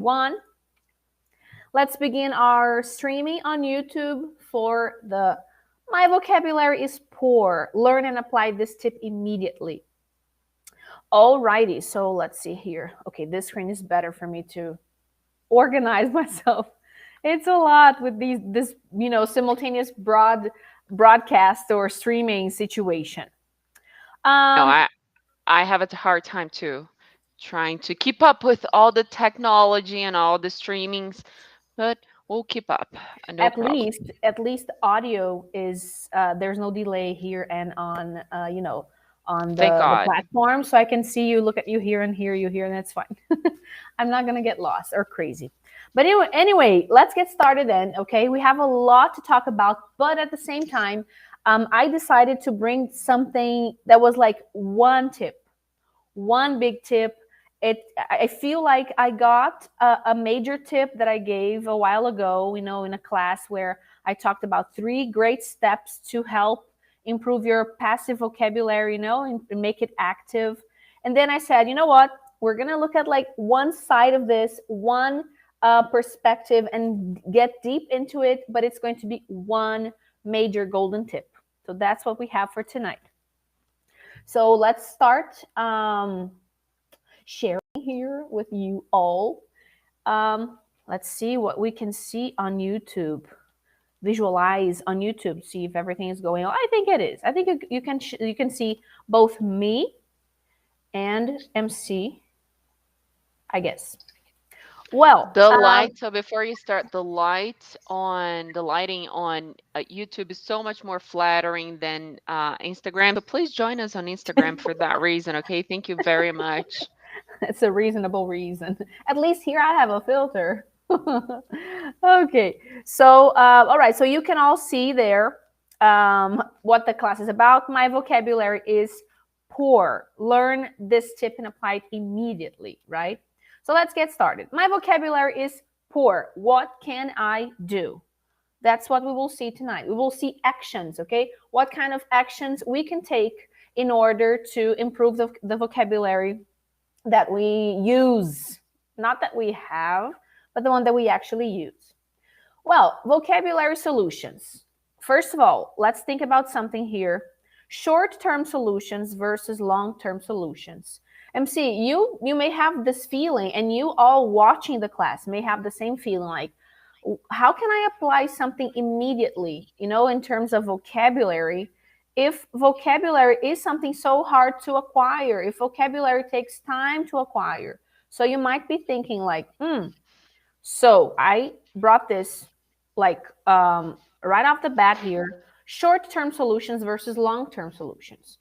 One. Let's begin our streaming on YouTube for the My Vocabulary is Poor. Learn and apply this tip immediately. Alrighty, so let's see here. Okay, this screen is better for me to organize myself. It's a lot with this simultaneous broadcast or streaming situation. No, I have a hard time too, trying to keep up with all the technology and all the streamings, but we'll keep up. No problem. At least audio is there's no delay here and on on Thank the God. platform, so I can see you, look at you here and hear you here, and that's fine. I'm not gonna get lost or crazy. But anyway, let's get started then. Okay, we have a lot to talk about, but at the same time, I decided to bring something that was like one tip, one big tip. I feel like I got a major tip that I gave a while ago, in a class where I talked about 3 great steps to help improve your passive vocabulary, and make it active. And then I said, you know what? We're going to look at like one side of this, one perspective, and get deep into it, but it's going to be one major golden tip. So that's what we have for tonight. So let's start sharing here with you all. Let's see what we can see on YouTube. Visualize on YouTube, see if everything is going on. I think it is. I think you can see both me and MC, I guess. Well, The light, so before you start, the lighting on YouTube is so much more flattering than Instagram. So please join us on Instagram for that reason, okay? Thank you very much. it's a reasonable reason. At least here I have a filter. Okay, so all right, so you can all see there what the class is about. My vocabulary is poor. Learn this tip and apply it immediately, right? So let's get started. My vocabulary is poor. What can I do? That's what we will see tonight. We will see actions, okay? What kind of actions we can take in order to improve the vocabulary that we use. Not that we have, but the one that we actually use. Well, vocabulary solutions. First of all, let's think about something here. Short-term solutions versus long-term solutions. MC, you may have this feeling, and you all watching the class may have the same feeling, like, how can I apply something immediately, in terms of vocabulary, if vocabulary is something so hard to acquire, if vocabulary takes time to acquire? So you might be thinking like, so I brought this like right off the bat here, short-term solutions versus long-term solutions.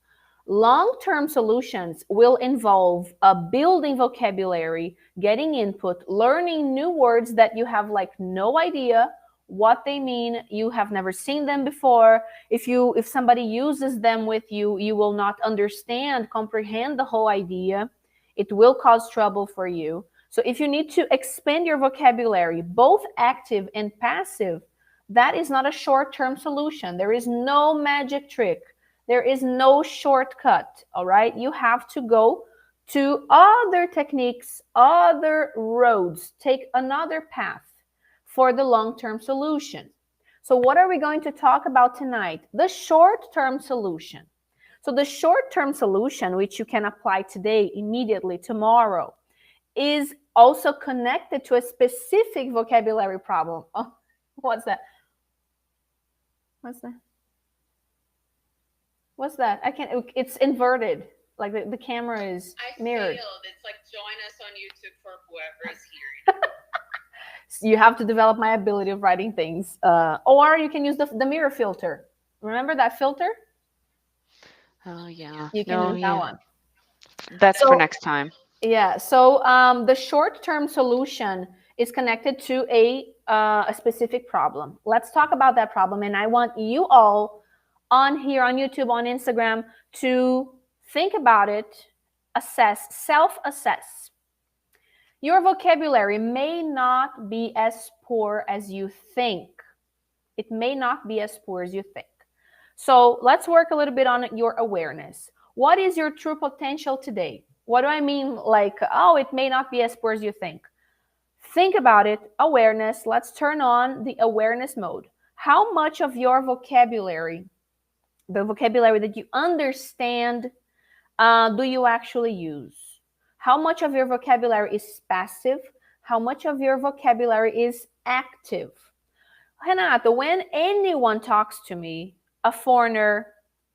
Long-term solutions will involve building vocabulary, getting input, learning new words that you have like no idea what they mean. You have never seen them before. If somebody uses them with you, you will not understand, comprehend the whole idea. It will cause trouble for you. So if you need to expand your vocabulary, both active and passive, that is not a short-term solution. There is no magic trick. There is no shortcut, all right? You have to go to other techniques, other roads, take another path for the long-term solution. So what are we going to talk about tonight? The short-term solution. So the short-term solution, which you can apply today, immediately, tomorrow, is also connected to a specific vocabulary problem. Oh, what's that? What's that? What's that? I can't. It's inverted. Like the camera is mirrored. Failed. It's like join us on YouTube for whoever is hearing. You have to develop my ability of writing things. Or you can use the mirror filter. Remember that filter? Oh yeah. You can use that one. That's for next time. Yeah. So the short-term solution is connected to a specific problem. Let's talk about that problem, and I want you all on here, on YouTube, on Instagram, to think about it, assess, self-assess. Your vocabulary may not be as poor as you think. It may not be as poor as you think. So let's work a little bit on your awareness. What is your true potential today? What do I mean? Like, oh, it may not be as poor as you think. Think about it. Awareness. Let's turn on the awareness mode. How much of your vocabulary, the vocabulary that you understand, do you actually use? How much of your vocabulary is passive? How much of your vocabulary is active? Renata, when anyone talks to me, a foreigner,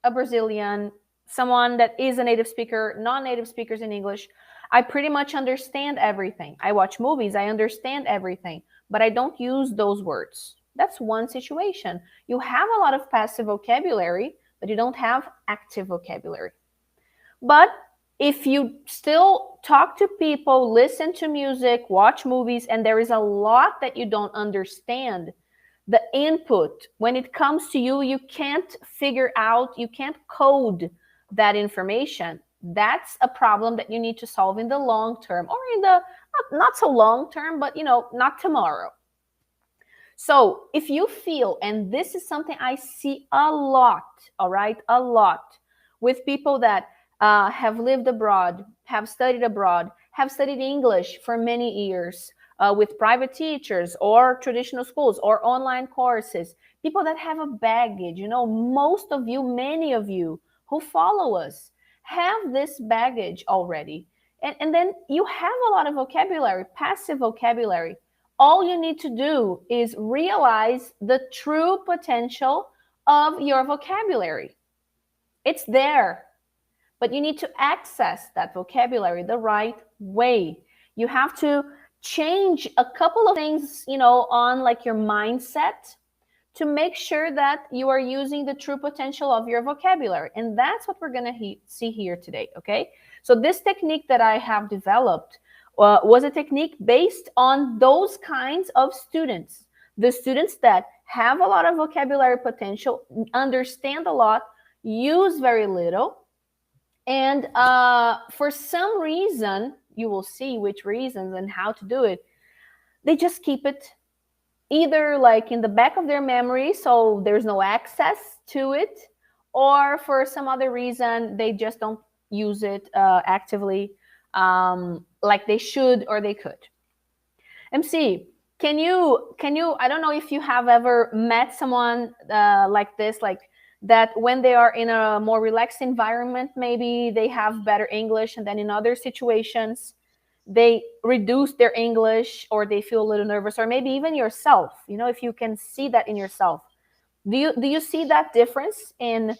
a Brazilian, someone that is a native speaker, non-native speakers in English, I pretty much understand everything. I watch movies, I understand everything, but I don't use those words. That's one situation. You have a lot of passive vocabulary, but you don't have active vocabulary. But if you still talk to people, listen to music, watch movies, and there is a lot that you don't understand, the input, when it comes to you, you can't figure out, you can't code that information. That's a problem that you need to solve in the long term, or in the not so long term, but not tomorrow. So if you feel, and this is something I see a lot, all right, a lot with people that have lived abroad, have studied abroad, have studied English for many years, with private teachers or traditional schools or online courses, people that have a baggage. Most of you, many of you who follow us have this baggage already. And then you have a lot of vocabulary, passive vocabulary. All you need to do is realize the true potential of your vocabulary. It's there, but you need to access that vocabulary the right way. You have to change a couple of things, on like your mindset to make sure that you are using the true potential of your vocabulary. And that's what we're going to see here today, okay? So this technique that I have developed was a technique based on those kinds of students. The students that have a lot of vocabulary potential, understand a lot, use very little, and for some reason, you will see which reasons and how to do it, they just keep it either like in the back of their memory, so there's no access to it, or for some other reason, they just don't use it actively like they should or they could. MC, can you, I don't know if you have ever met someone like this, like that when they are in a more relaxed environment, maybe they have better English, and then in other situations, they reduce their English, or they feel a little nervous, or maybe even yourself, if you can see that in yourself. Do you see that difference in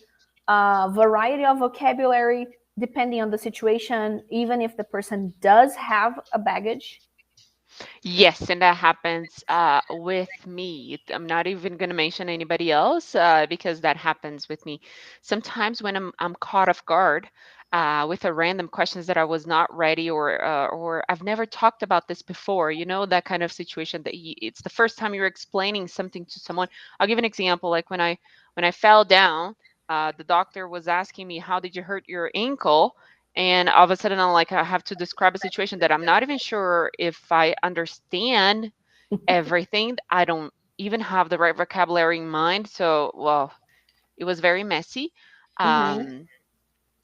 variety of vocabulary depending on the situation, even if the person does have a baggage? Yes, and that happens with me. I'm not even going to mention anybody else because that happens with me. Sometimes when I'm caught off guard with a random questions that I was not ready, or I've never talked about this before. That kind of situation that it's the first time you're explaining something to someone. I'll give an example. Like when I fell down, the doctor was asking me, "How did you hurt your ankle?" And all of a sudden, I have to describe a situation that I'm not even sure if I understand everything. I don't even have the right vocabulary in mind. So, well, it was very messy. Mm-hmm.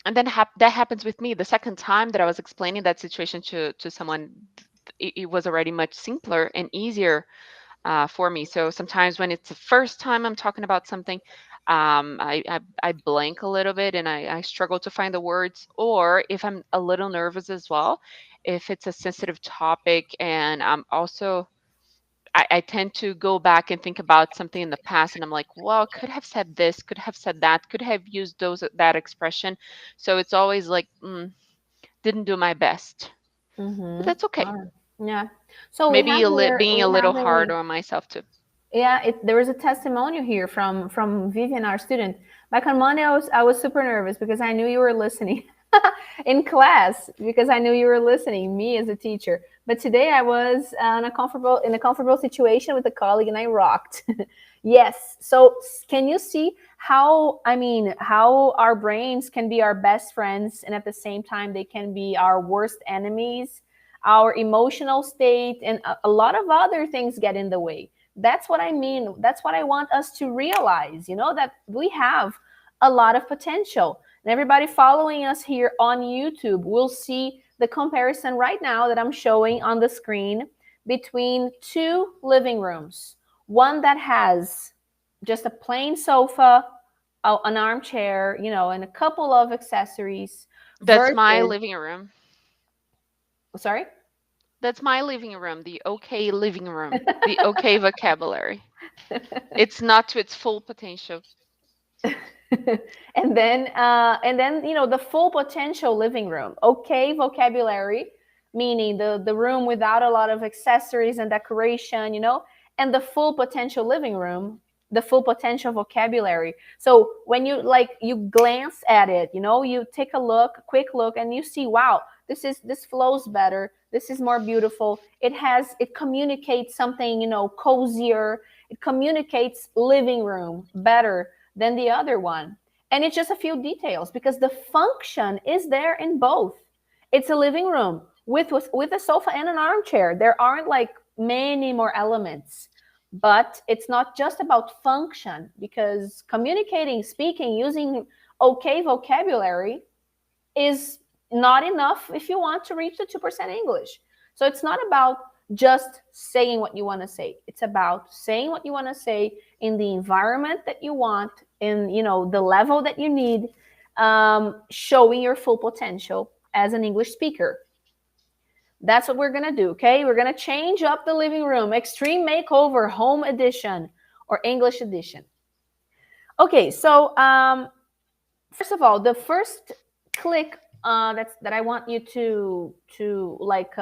And then that happens with me. The second time that I was explaining that situation to someone, it was already much simpler and easier for me. So sometimes when it's the first time I'm talking about something, I blank a little bit, and I struggle to find the words. Or if I'm a little nervous as well, if it's a sensitive topic, and I'm also I tend to go back and think about something in the past, and I'm like, well, could have said this, could have said that, could have used that expression. So it's always like, didn't do my best, but Mm-hmm. that's okay. All right. Yeah. So we Maybe have here, being we a little have hard a, on myself too. yeah, there is a testimonial here from Vivian, our student. Back on Monday, I was super nervous because I knew you were listening in class, because I knew you were listening, me as a teacher. But today I was in a comfortable situation with a colleague, and I rocked. Yes. So can you see how, how our brains can be our best friends, and at the same time they can be our worst enemies? Our emotional state and a lot of other things get in the way. That's what I mean. That's what I want us to realize, that we have a lot of potential. And everybody following us here on YouTube will see the comparison right now that I'm showing on the screen between two living rooms. One that has just a plain sofa, an armchair, and a couple of accessories That's my versus, living room. sorry? That's my living room, the okay living room, the okay vocabulary. It's not to its full potential. and then the full potential living room, okay vocabulary, meaning the room without a lot of accessories and decoration, and the full potential living room, the full potential vocabulary. So when you glance at it, you take a quick look, and you see, wow, this flows better, this is more beautiful, it communicates something, cozier, it communicates living room better than the other one. And it's just a few details because the function is there in both. It's a living room with a sofa and an armchair. There aren't like many more elements. But it's not just about function, because communicating, speaking, using okay vocabulary is not enough if you want to reach the 2% English. So it's not about just saying what you want to say. It's about saying what you want to say in the environment that you want, in the level that you need, showing your full potential as an English speaker. That's what we're gonna do. Okay, we're gonna change up the living room, extreme makeover, home edition or English edition. Okay, so first of all, the first click that I want you to like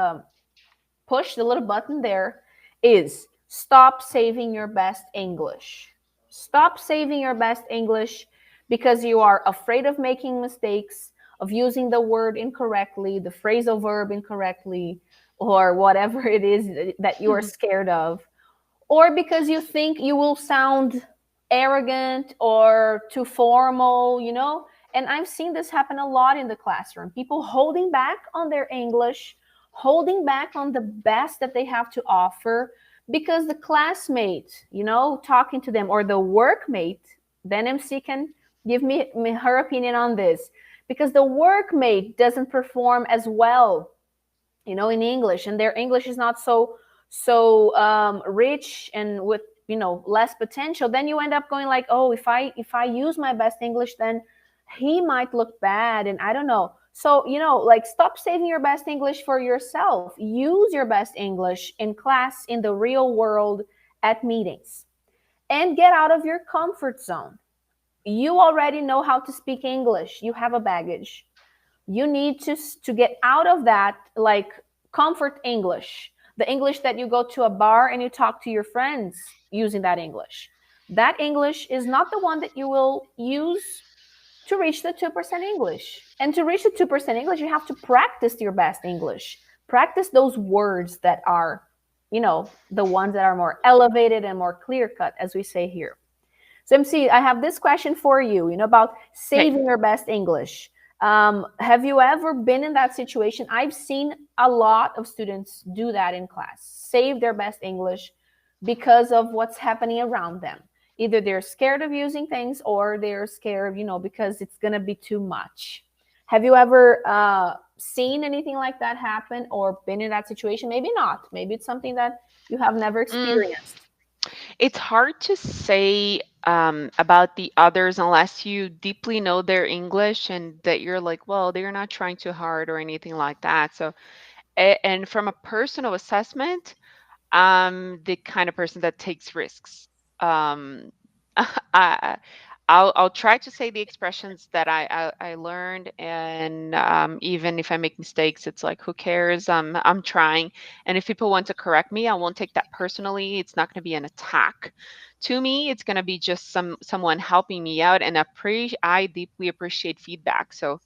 push the little button there is stop saving your best English. Stop saving your best English because you are afraid of making mistakes, of using the word incorrectly, the phrasal verb incorrectly, or whatever it is that you are scared of, or because you think you will sound arrogant or too formal, And I've seen this happen a lot in the classroom. People holding back on their English, holding back on the best that they have to offer because the classmate, talking to them, or the workmate, then MC can give me her opinion on this, because the workmate doesn't perform as well, in English, and their English is not so rich and with less potential. Then you end up going like, oh, if I use my best English, then he might look bad, and I don't know. So like, stop saving your best English for yourself. Use your best English in class, in the real world, at meetings, and get out of your comfort zone. You already know how to speak English. You have a baggage. You need to get out of that, like, comfort English, the English that you go to a bar and you talk to your friends using that English. That English is not the one that you will use to reach the 2% English. And to reach the 2% English, you have to practice your best English. Practice those words that are, the ones that are more elevated and more clear cut, as we say here. So MC, I have this question for you, about Okay. saving your best English. Have you ever been in that situation? I've seen a lot of students do that in class, save their best English because of what's happening around them. Either they're scared of using things, or they're scared, because it's going to be too much. Have you ever seen anything like that happen, or been in that situation? Maybe not. Maybe it's something that you have never Mm, experienced. it's hard to say about the others unless you deeply know their English and that you're like, well, they're not trying too hard or anything like that. So, and from a personal assessment, I'm the kind of person that takes risks. Um, I, I'll try to say the expressions that I learned, and even if I make mistakes, it's like, who cares? I'm trying, and if people want to correct me, I won't take that personally. It's not going to be an attack to me. It's going to be just someone helping me out, and I deeply appreciate feedback. So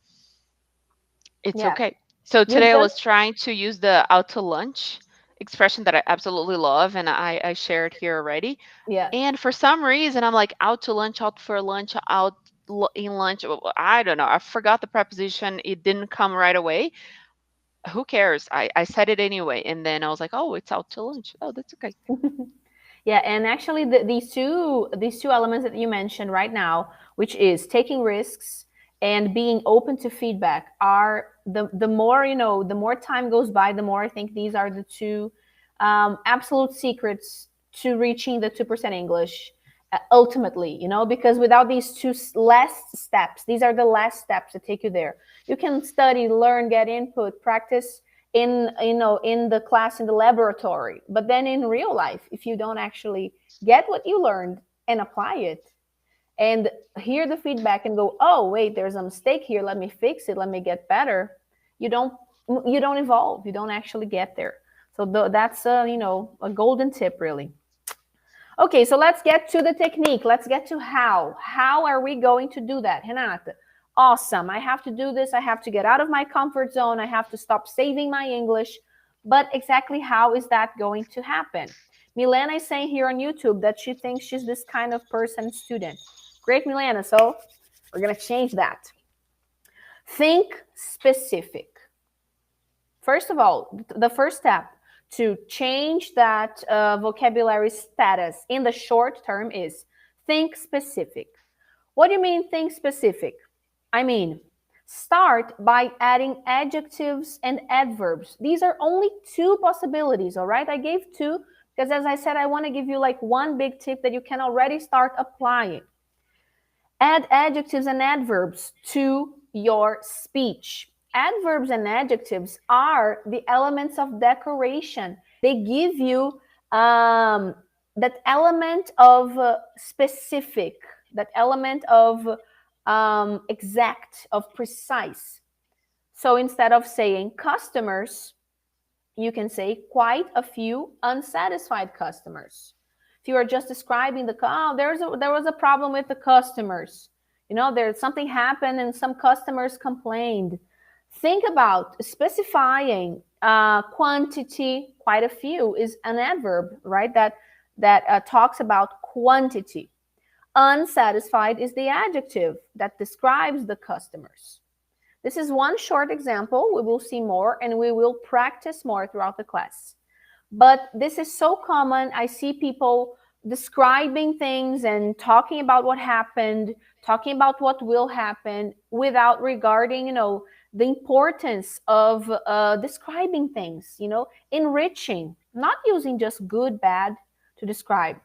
it's Yeah. okay. So You today I just, was trying to use the out to lunch expression that I absolutely love, and I shared here already. yeah. And for some reason, I'm like, out to lunch, out for lunch, out in lunch. I don't know. I forgot the preposition. It didn't come right away. Who cares? I said it anyway. And then I was like, oh, it's out to lunch. Oh, that's okay. Yeah, and actually, these two elements that you mentioned right now, which is taking risks and being open to feedback, are the more the more time goes by, the more I think these are the two absolute secrets to reaching the 2% English ultimately, because without these two last steps, these are the last steps that take you there. You can study, learn, get input, practice in the class, in the laboratory, but then in real life, if you don't actually get what you learned and apply it and hear the feedback and go, oh wait, there's a mistake here, let me fix it, let me get better, you don't evolve, you don't actually get there. So that's a golden tip, really. Okay, so let's get to the technique. Let's get to how. How are we going to do that, Renata? Awesome. I have to do this. I have to get out of my comfort zone. I have to stop saving my English. But exactly how is that going to happen? Milena is saying here on YouTube that she thinks she's this kind of person, student. Great, Milena. So we're going to change that. Think specific. First of all, the first step to change that vocabulary status in the short term is think specific. What do you mean think specific? I mean, start by adding adjectives and adverbs. These are only two possibilities, all right? I gave two because, as I said, I want to give you like one big tip that you can already start applying. Add adjectives and adverbs to your speech. Adverbs and adjectives are the elements of decoration. They give you that element of specific, that element of exact, of precise. So instead of saying customers, you can say quite a few unsatisfied customers. If you are just describing there was a problem with the customers. There's something happened and some customers complained. Think about specifying quantity. Quite a few is an adverb, right? That talks about quantity. Unsatisfied is the adjective that describes the customers. This is one short example. We will see more and we will practice more throughout the class. But this is so common. I see people describing things and talking about what happened, talking about what will happen without regarding, the importance of describing things, enriching, not using just good, bad to describe,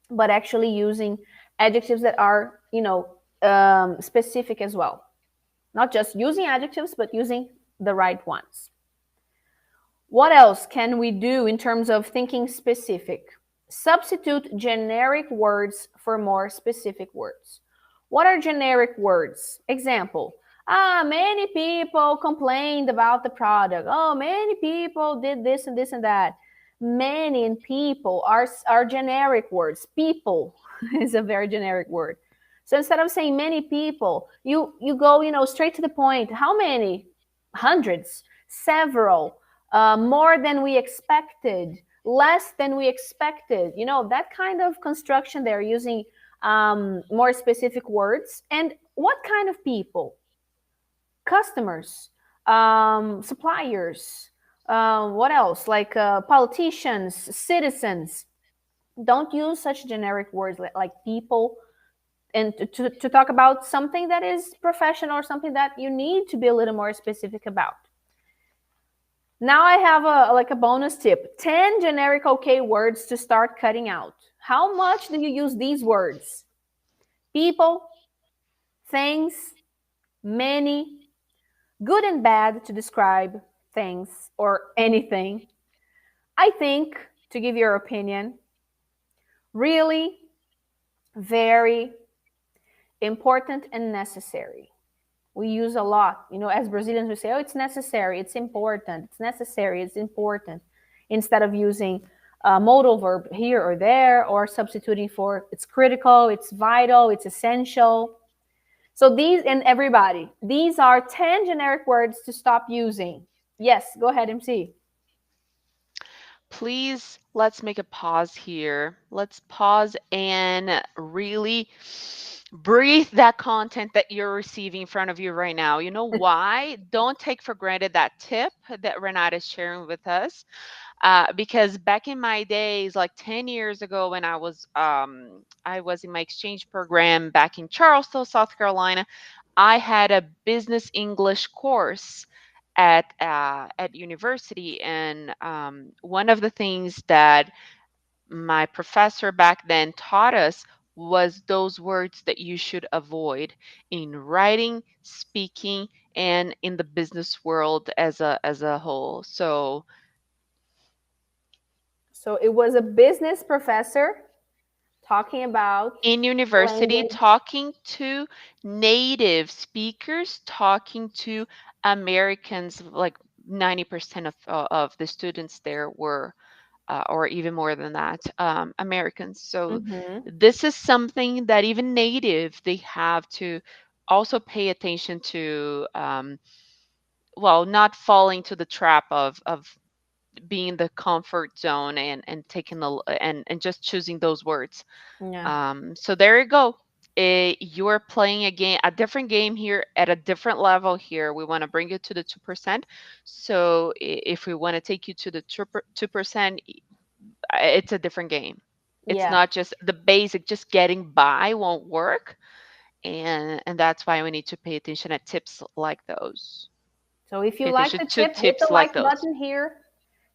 but actually using adjectives that are, specific as well. Not just using adjectives, but using the right ones. What else can we do in terms of thinking specific? Substitute generic words for more specific words. What are generic words? Example, many people complained about the product. Oh, many people did this and this and that. Many and people are generic words. People is a very generic word. So instead of saying many people, you go, straight to the point. How many? Hundreds, several, more than we expected, less than we expected. That kind of construction there, using more specific words. And what kind of people? Customers, suppliers, what else? Like politicians, citizens. Don't use such generic words like people, and to talk about something that is professional or something that you need to be a little more specific about. Now I have a bonus tip. 10 generic okay words to start cutting out. How much do you use these words? People, things, many, good and bad to describe things or anything. I think, to give your opinion, really very important and necessary. We use a lot, as Brazilians, we say, oh, it's necessary, it's important, it's necessary, it's important, instead of using a modal verb here or there, or substituting for it's critical, it's vital, it's essential. So these, and everybody, these are 10 generic words to stop using. Yes, go ahead, MC. Please, let's make a pause here. Let's pause and really breathe that content that you're receiving in front of you right now. You know why? Don't take for granted that tip that Renata is sharing with us. Because back in my days, like 10 years ago, when I was in my exchange program back in Charleston, South Carolina, I had a business English course. at university, and one of the things that my professor back then taught us was those words that you should avoid in writing, speaking, and in the business world as a whole. So it was a business professor talking about In university, language. talking to native speakers, talking to Americans, like 90% of the students there were, or even more than that, Americans. So Hmm. this is something that even native, they have to also pay attention to, well, not falling to the trap of being in the comfort zone and taking the and just choosing those words. Yeah. So there you go. You're playing a game, a different game here at a different level here. We want to bring you to the 2%. So if we want to take you to the 2%, it's a different game. It's Yeah. not just the basic, just getting by won't work. And that's why we need to pay attention at tips like those. So if you Pay like attention the to tip, hit the tips like like those. button here.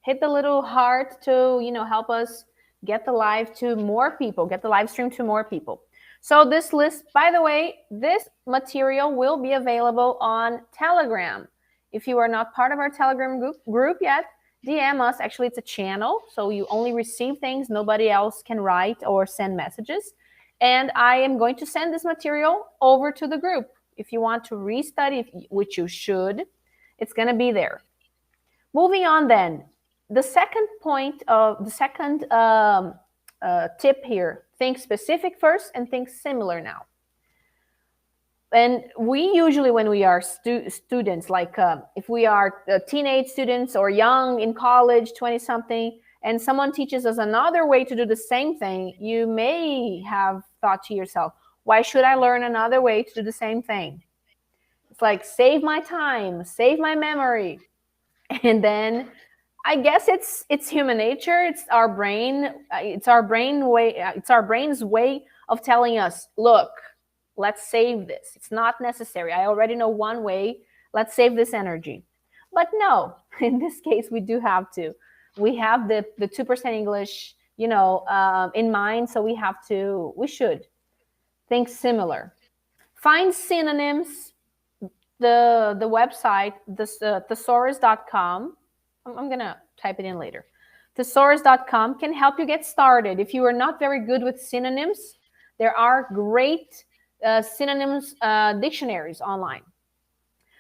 Hit the little heart to, help us get the live to more people, get the live stream to more people. So this list, by the way, this material will be available on Telegram. If you are not part of our Telegram group yet, DM us. Actually, it's a channel, so you only receive things. Nobody else can write or send messages. And I am going to send this material over to the group. If you want to restudy, which you should, it's going to be there. Moving on then, the second point of the second tip here, think specific first and think similar now. And we usually, when we are students, like if we are teenage students or young in college, 20 something, and someone teaches us another way to do the same thing, you may have thought to yourself, why should I learn another way to do the same thing? It's like, save my time, save my memory. And then I guess it's human nature. It's our brain. It's our brain way. It's our brain's way of telling us, look, let's save this. It's not necessary. I already know one way. Let's save this energy. But no, in this case, we do have to. We have the 2% English, in mind. So we have to. We should think similar. Find synonyms. The website, thesaurus.com. I'm going to type it in later. Thesaurus.com can help you get started. If you are not very good with synonyms, there are great synonyms dictionaries online.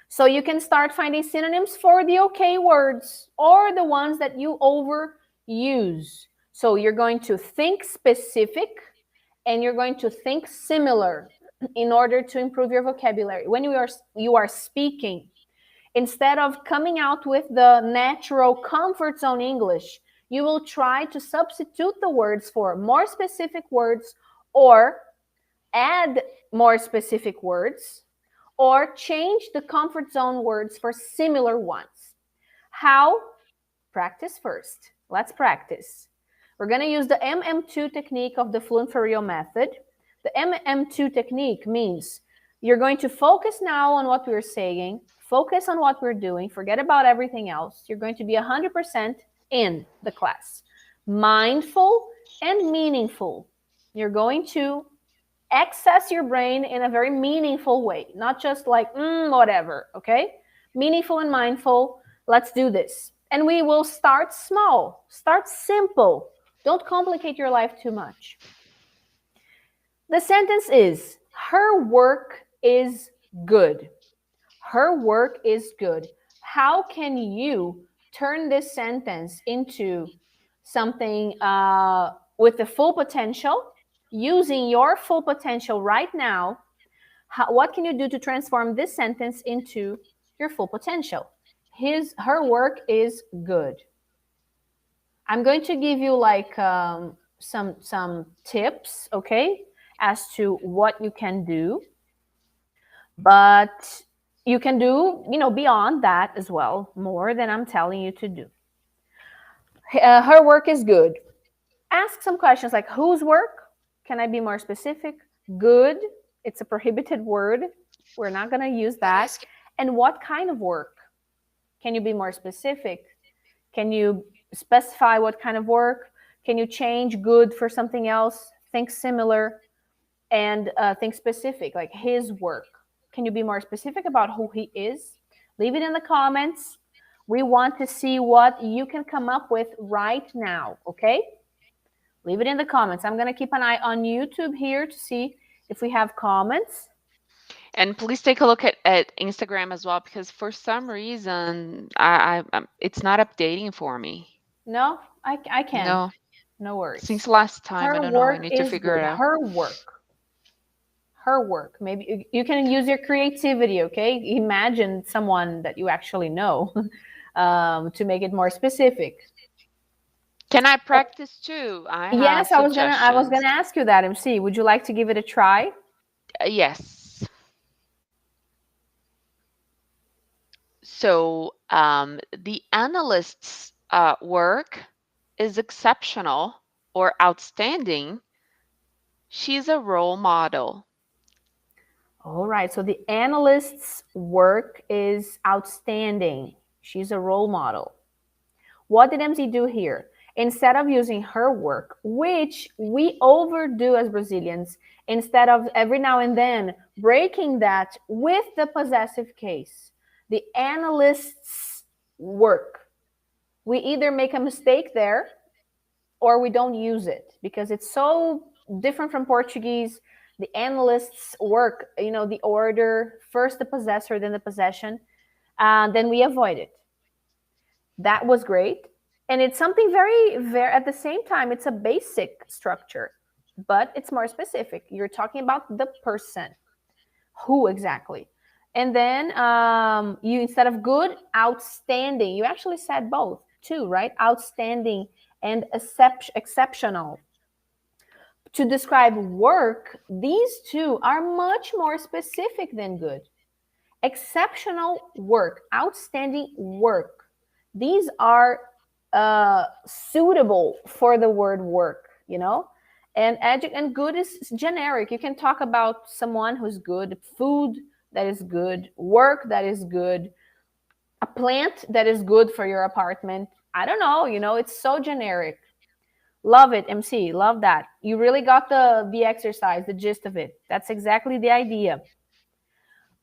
So you can start finding synonyms for the okay words or the ones that you overuse. So you're going to think specific and you're going to think similar in order to improve your vocabulary. When you are speaking, instead of coming out with the natural comfort zone English, you will try to substitute the words for more specific words or add more specific words or change the comfort zone words for similar ones. How? Practice first. Let's practice. We're going to use the MM2 technique of the Fluent for Real method. The MM2 technique means you're going to focus now on what we're saying, focus on what we're doing, forget about everything else. You're going to be 100% in the class. Mindful and meaningful. You're going to access your brain in a very meaningful way, not just like, whatever, okay? Meaningful and mindful. Let's do this. And we will start small, start simple. Don't complicate your life too much. The sentence is, her work is good. Her work is good. How can you turn this sentence into something with the full potential, using your full potential right now? What can you do to transform this sentence into your full potential? Her work is good. I'm going to give you like some tips, okay, as to what you can do. But you can do, beyond that as well, more than I'm telling you to do. Her work is good. Ask some questions like, whose work? Can I be more specific? Good. It's a prohibited word. We're not going to use that. And what kind of work? Can you be more specific? Can you specify what kind of work? Can you change good for something else? Think similar and think specific, like his work. Can you be more specific about who he is? Leave it in the comments. We want to see what you can come up with right now, okay? Leave it in the comments. I'm going to keep an eye on YouTube here to see if we have comments. And please take a look at Instagram as well, because for some reason, it's not updating for me. No, I can. No. No worries. Since last time, I Her don't know. I work need to is figure good. it out. Her work. Her work. Maybe you can use your creativity, okay? Imagine someone that you actually know to make it more specific. Can I practice too? I have Yes, I was suggestions. gonna ask you that, MC. Would you like to give it a try? Yes. So the analyst's work is exceptional or outstanding. She's a role model. All right. So the analyst's work is outstanding. She's a role model. What did MC do here? Instead of using her work, which we overdo as Brazilians, instead of every now and then breaking that with the possessive case, the analyst's work, we either make a mistake there or we don't use it because it's so different from Portuguese. The analyst's work, you know, the order, first the possessor, then the possession, then we avoid it. That was great. And it's something very, at the same time, it's a basic structure, but it's more specific. You're talking about the person. Who exactly? And then you, instead of good, outstanding, you actually said both too, right? Outstanding and exceptional. To describe work, these two are much more specific than good. Exceptional work, outstanding work. These are suitable for the word work, you know? And good is generic. You can talk about someone who's good, food that is good, work that is good, a plant that is good for your apartment. I don't know, you know, it's so generic. Love it, MC. Love that. You really got the exercise, the gist of it. That's exactly the idea.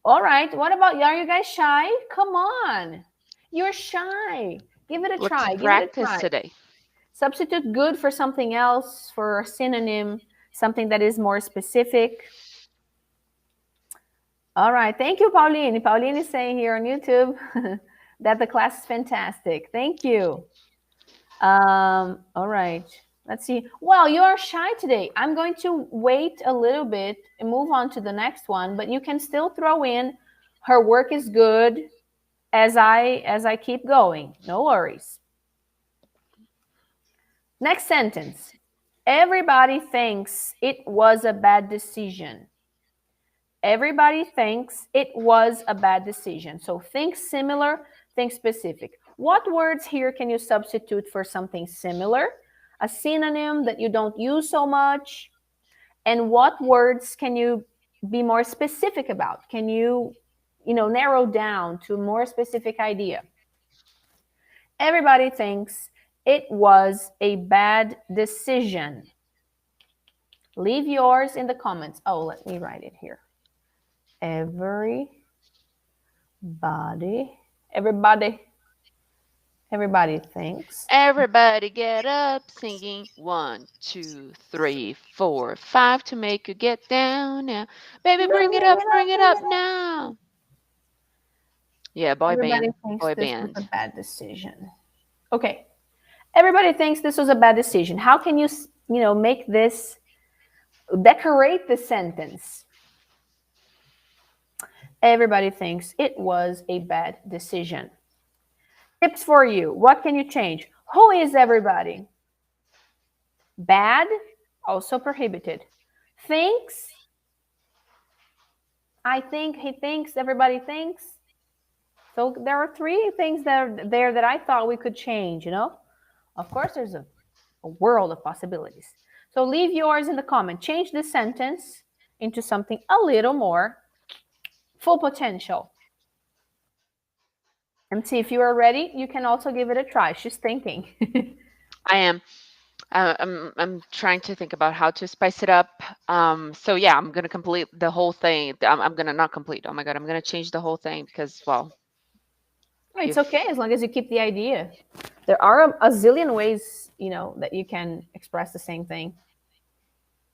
All right. What about, are you guys shy? Come on. You're shy. Give it a try. Let's Give it a practice try. today. Substitute good for something else, for a synonym, something that is more specific. All right. Thank you, Pauline. Pauline is saying here on YouTube that the class is fantastic. Thank you. All right. Let's see. Well, you are shy today. I'm going to wait a little bit and move on to the next one, but you can still throw in her work is good as I keep going. No worries. Next sentence. Everybody thinks it was a bad decision. Everybody thinks it was a bad decision. So think similar, think specific. What words here can you substitute for something similar? A synonym that you don't use so much? And what words can you be more specific about? Can you narrow down to a more specific idea? Everybody thinks it was a bad decision. Leave yours in the comments. Oh, let me write it here. Everybody thinks. Everybody get up, singing 1, 2, 3, 4, 5 to make you get down now. Baby, bring it up now. Yeah, Everybody band. thinks Boy this band. was a bad decision. Okay. Everybody thinks this was a bad decision. How can you, make this, decorate the sentence? Everybody thinks it was a bad decision. Tips for you. What can you change? Who is everybody? Bad, also prohibited. Thinks. I think, he thinks, everybody thinks. So there are 3 things there that I thought we could change, Of course, there's a world of possibilities. So leave yours in the comment. Change this sentence into something a little more full potential. MC, if you are ready, you can also give it a try. She's thinking. I am. I'm trying to think about how to spice it up. So yeah, I'm gonna complete the whole thing. I'm gonna not complete. Oh my God, I'm gonna change the whole thing because, well, It's okay if as long as you keep the idea. There are a zillion ways, that you can express the same thing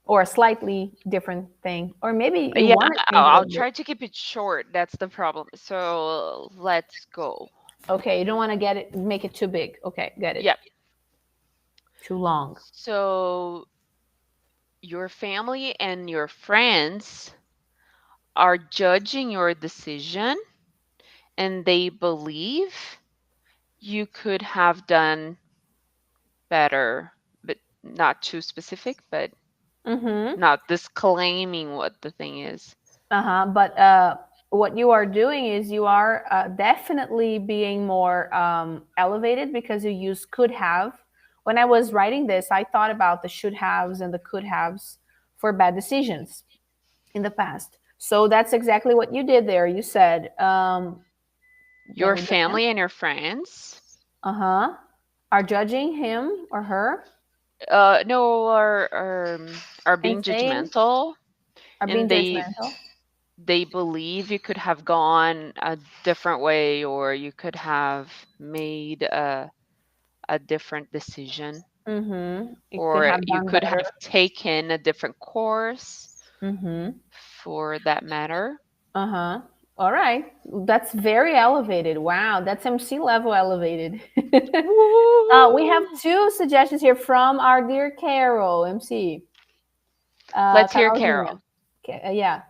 or a slightly different thing, or maybe you yeah, want to change a I'll little bit. try to keep it short. That's the problem. So let's go. Okay, you don't want to make it too big. Okay, get it. Yep. Too long. So your family and your friends are judging your decision, and they believe you could have done better, but not too specific, but Mm-hmm. not disclaiming what the thing is. Uh-huh. But what you are doing is you are definitely being more elevated because you use could have. When I was writing this, I thought about the should haves and the could haves for bad decisions in the past. So that's exactly what you did there. You said, can Your we do it again? family and your friends, Uh-huh. Are judging him or her no, are and being saying, judgmental, are being and judgmental. they believe you could have gone a different way, or you could have made a different decision, Mm-hmm. You could or have you done could better. have taken a different course Mm-hmm. for that matter. Uh-huh. All right. That's very elevated. Wow, that's MC level elevated. We have Woo! two suggestions here from our dear Carol, MC. Let's hear Carolzinha. Carol. Okay, yeah.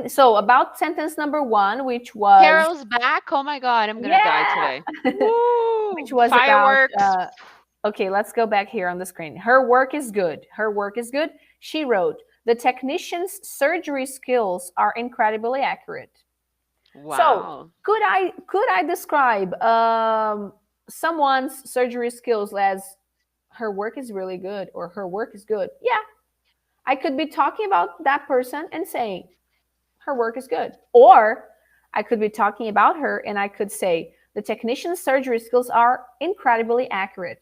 So about sentence number one, which was, Carol's back. Oh my God, I'm gonna die yeah, today. Woo! which was about, Fireworks. okay, let's go back here on the screen. Her work is good. Her work is good. She wrote, the technician's surgery skills are incredibly accurate. So Wow. could I describe someone's surgery skills as her work is really good or her work is good? Yeah, I could be talking about that person and saying her work is good. Or I could be talking about her and I could say the technician's surgery skills are incredibly accurate.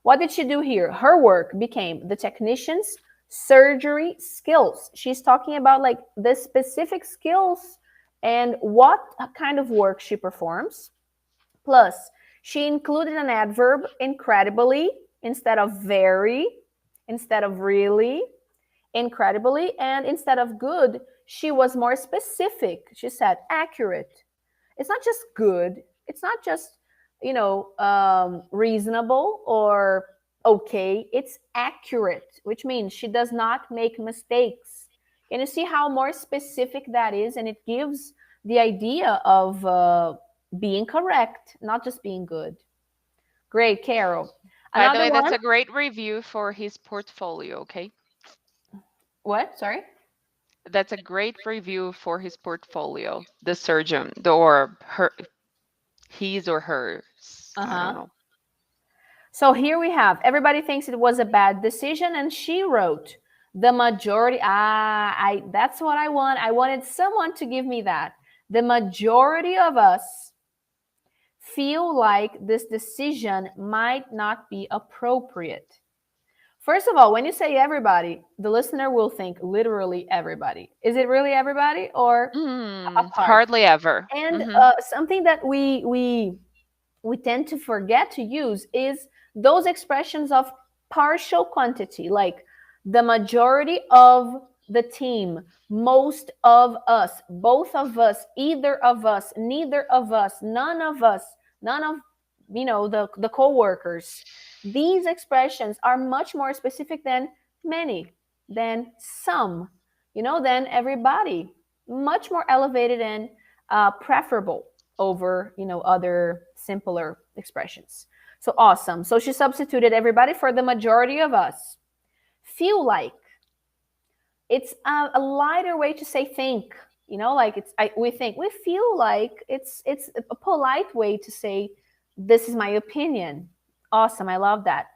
What did she do here? Her work became the technician's surgery skills. She's talking about like the specific skills and what kind of work she performs. Plus, she included an adverb incredibly instead of very, instead of really, incredibly, and instead of good, she was more specific. She said accurate. It's not just good. It's not just, reasonable or okay. It's accurate, which means she does not make mistakes. Can you see how more specific that is? And it gives the idea of being correct, not just being good. Great, Carol. By the Another way, that's one. a great review for his portfolio, okay? What? Sorry. That's a great review for his portfolio. The surgeon, or her, his or hers. Uh I don't huh. know. So here we have everybody thinks it was a bad decision, and she wrote the majority. I that's what I want. I wanted someone to give me that. The majority of us feel like this decision might not be appropriate. First of all, when you say everybody, the listener will think literally everybody. Is it really everybody or a part? Hardly ever. And Hmm. something that we tend to forget to use is those expressions of partial quantity, like the majority of the team, most of us, both of us, either of us, neither of us, none of the co-workers. These expressions are much more specific than many, than some, than everybody. Much more elevated and preferable over other simpler expressions. So awesome. So she substituted everybody for the majority of us. Feel like, it's a lighter way to say think. Like we think, we feel like, it's a polite way to say this is my opinion. Awesome, I love that.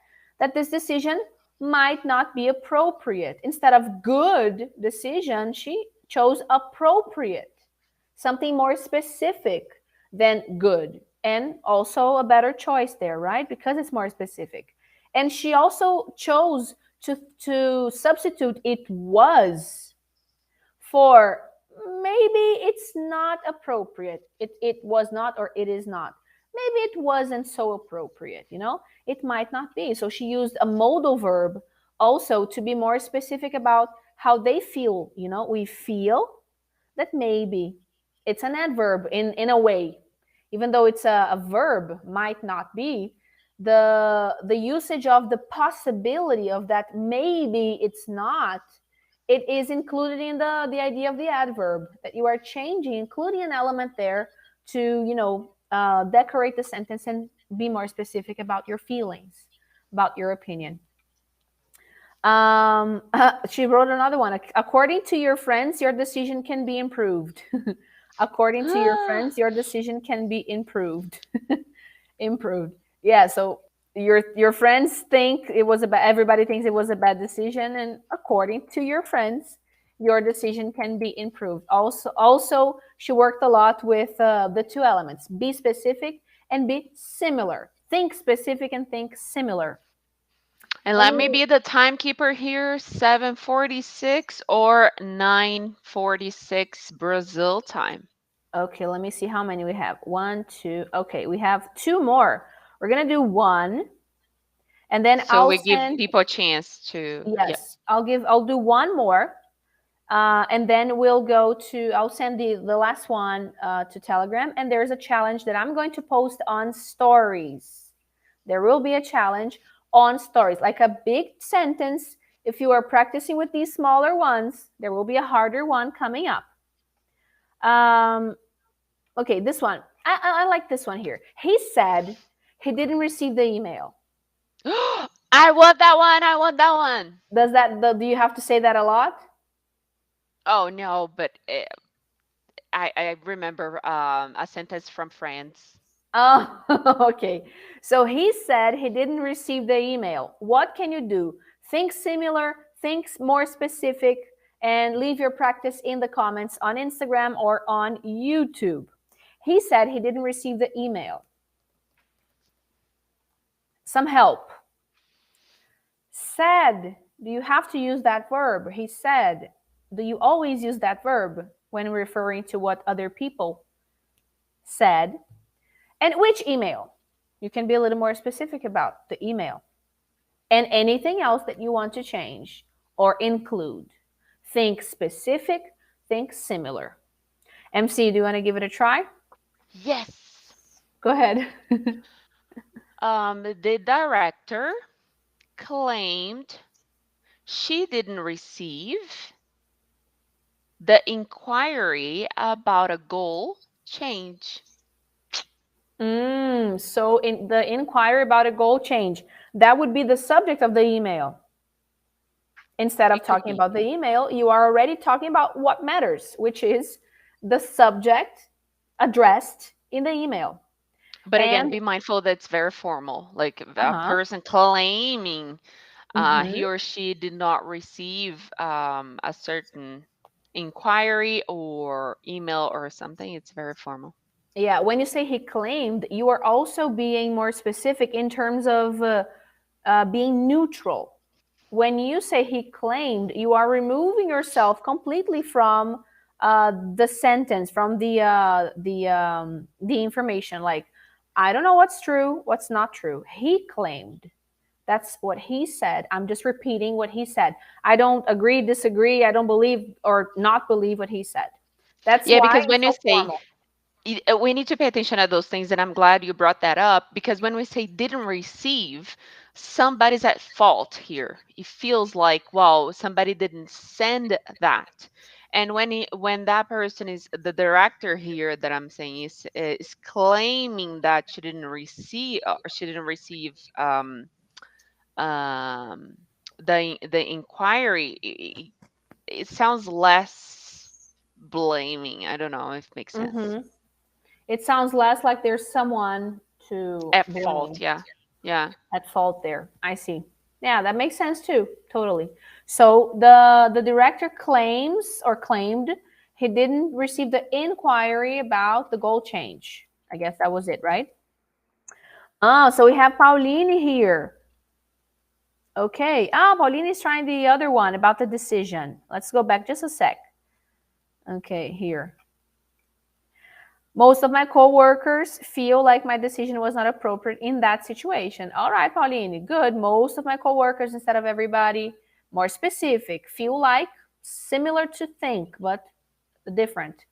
That this decision might not be appropriate. Instead of good decision, she chose appropriate, something more specific than good. and also a better choice there, right? Because it's more specific. And she also chose to substitute it was for maybe it's not appropriate. It was not, or it is not. Maybe it wasn't so appropriate, It might not be. So she used a modal verb also to be more specific about how they feel, We feel that maybe it's an adverb in a way, even though it's a verb, might not be. The usage of the possibility of that maybe it's not, it is included in the idea of the adverb, that you are changing, including an element there to decorate the sentence and be more specific about your feelings, about your opinion. She wrote another one. According to your friends, your decision can be improved. According to your friends, your decision can be improved. Improved. Yeah. So your friends think it was everybody thinks it was a bad decision, and according to your friends, your decision can be improved. Also, she worked a lot with the two elements: be specific and be similar. Think specific and think similar. And let me be the timekeeper here, 7:46 or 9:46 Brazil time. Okay, let me see how many we have. One, two. Okay, we have two more. We're gonna do one, and then So I'll we give send. people a chance to, yeah. Yes, I'll do one more, and then we'll go to. I'll send the last one to Telegram, and there's a challenge that I'm going to post on stories. There will be a challenge on stories, like a big sentence. If you are practicing with these smaller ones, there will be a harder one coming up. Okay, this one. I like this one here. He said he didn't receive the email. I want that one. I want that one. Do you have to say that a lot? Oh no, but I remember a sentence from Friends. Oh, okay. So he said he didn't receive the email. What can you do? Think similar, think more specific, and leave your practice in the comments on Instagram or on YouTube. He said he didn't receive the email. Some help. Said, do you have to use that verb? He said, do you always use that verb when referring to what other people said? And which email? You can be a little more specific about the email. And anything else that you want to change or include. Think specific, think similar. MC, do you want to give it a try? Yes. Go ahead. The director claimed she didn't receive the inquiry about a goal change. So in the inquiry about a goal change, that would be the subject of the email. Instead of talking about the email, you are already talking about what matters, which is the subject addressed in the email. But again, be mindful that it's very formal. Like a person claiming he or she did not receive a certain inquiry or email or something, it's very formal. Yeah, when you say he claimed, you are also being more specific in terms of being neutral. When you say he claimed, you are removing yourself completely from the sentence, from the information. Like, I don't know what's true, what's not true. He claimed. That's what he said. I'm just repeating what he said. I don't agree, disagree. I don't believe or not believe what he said. That's why because when you it's so say formal. we need to pay attention to those things, and I'm glad you brought that up, because when we say didn't receive, somebody's at fault here. It feels like, wow, somebody didn't send that. And when that person is the director here that I'm saying is claiming that she didn't receive, the inquiry, it sounds less blaming. I don't know if it makes sense. It sounds less like there's someone to At fault, blame. yeah. Yeah. At fault there. I see. Yeah, that makes sense too. Totally. So the director claims or claimed he didn't receive the inquiry about the goal change. I guess that was it, right? Oh, so we have Pauline here. Okay. Ah, Pauline is trying the other one about the decision. Let's go back just a sec. Okay, here. Most of my coworkers feel like my decision was not appropriate in that situation. All right, Pauline, good. Most of my coworkers instead of everybody. More specific. Feel like, similar to think, but different.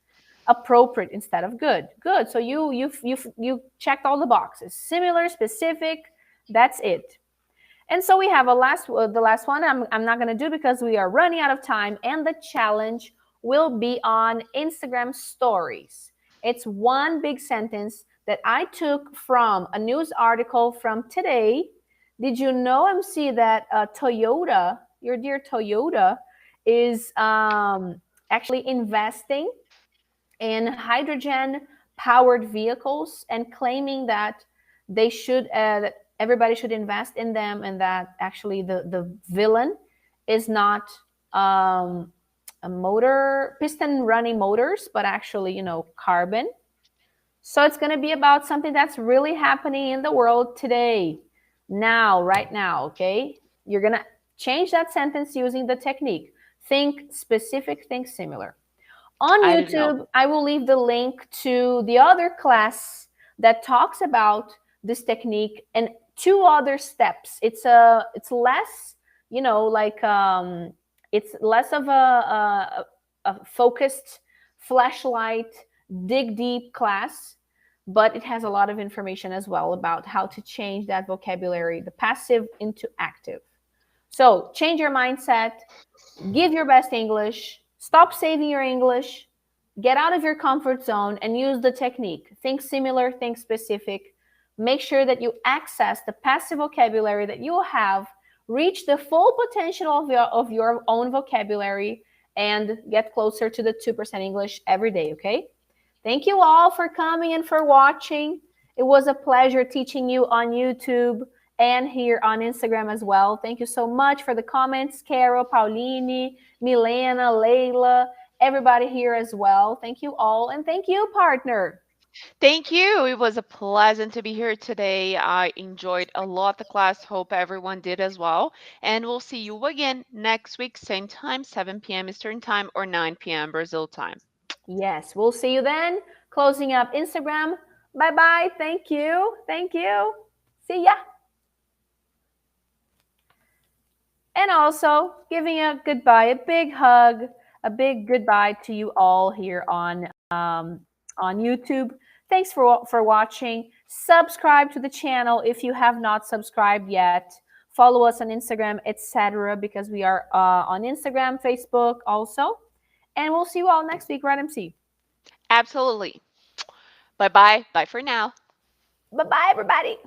Appropriate instead of good. Good. So you checked all the boxes. Similar, specific. That's it. And so we have the last one I'm not going to do because we are running out of time, and the challenge will be on Instagram stories. It's one big sentence that I took from a news article from today. Did you know, MC, that Toyota, your dear Toyota, is actually investing in hydrogen powered vehicles and claiming that they should that everybody should invest in them, and that actually the villain is not a motor piston running motors, but actually, carbon. So it's going to be about something that's really happening in the world today, now, right now. Okay, you're going to change that sentence using the technique: think specific, think similar. On I don't know. YouTube, I will leave the link to the other class that talks about this technique and two other steps. It's less, like it's less of a focused flashlight, dig deep class, but it has a lot of information as well about how to change that vocabulary, the passive into active. So change your mindset, give your best English, stop saving your English, get out of your comfort zone and use the technique. Think similar, think specific. Make sure that you access the passive vocabulary that you have, reach the full potential of your own vocabulary, and get closer to the 2% English every day, okay? Thank you all for coming and for watching. It was a pleasure teaching you on YouTube and here on Instagram as well. Thank you so much for the comments, Carol, Pauline, Milena, Layla, everybody here as well. Thank you all, and thank you, partner. Thank you. It was a pleasant to be here today. I enjoyed a lot the class. Hope everyone did as well. And we'll see you again next week, same time, 7 p.m. Eastern Time or 9 p.m. Brazil time. Yes, we'll see you then. Closing up Instagram. Bye bye. Thank you. Thank you. See ya. And also giving a goodbye, a big hug, a big goodbye to you all here on YouTube. Thanks for watching. Subscribe to the channel if you have not subscribed yet. Follow us on Instagram, etc., because we are on Instagram, Facebook also. And we'll see you all next week, right, MC? Absolutely. Bye bye. Bye for now. Bye bye, everybody.